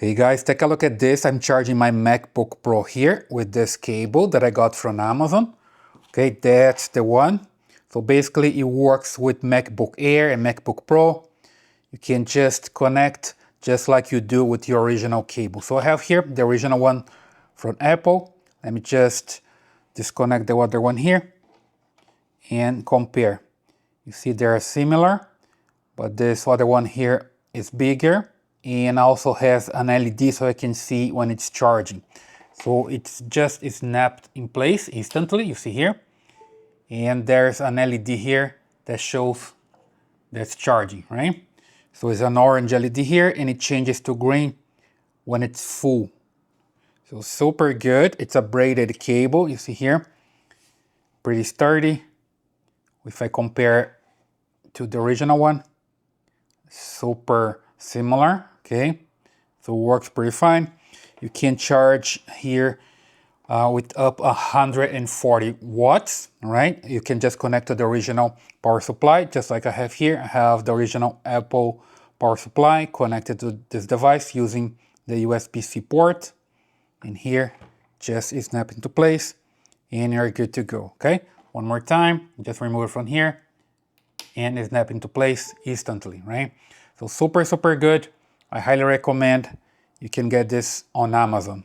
Hey guys, take a look at this. I'm charging my MacBook Pro here with this cable that I got from Amazon. Okay, that's the one. So basically it works with MacBook Air and MacBook Pro. You can just connect just like you do with your original cable. So I have here the original one from Apple. Let me just disconnect the other one here and compare. You see they're similar, but this other one here is bigger and also has an LED so I can see when it's charging. So it's just snapped in place instantly, you see here. And there's an LED here that shows that's charging, right? So it's an orange LED here and it changes to green when it's full. So super good. It's a braided cable, you see here. Pretty sturdy. If I compare to the original one, super similar, okay? So it works pretty fine. You can charge here with up 140 watts, right? You can just connect to the original power supply, just like I have here. I have the original Apple power supply connected to this device using the USB-C port. And here, just snap into place and you're good to go, okay? One more time, just remove it from here and snap into place instantly, right? So super, super good. I highly recommend you can get this on Amazon.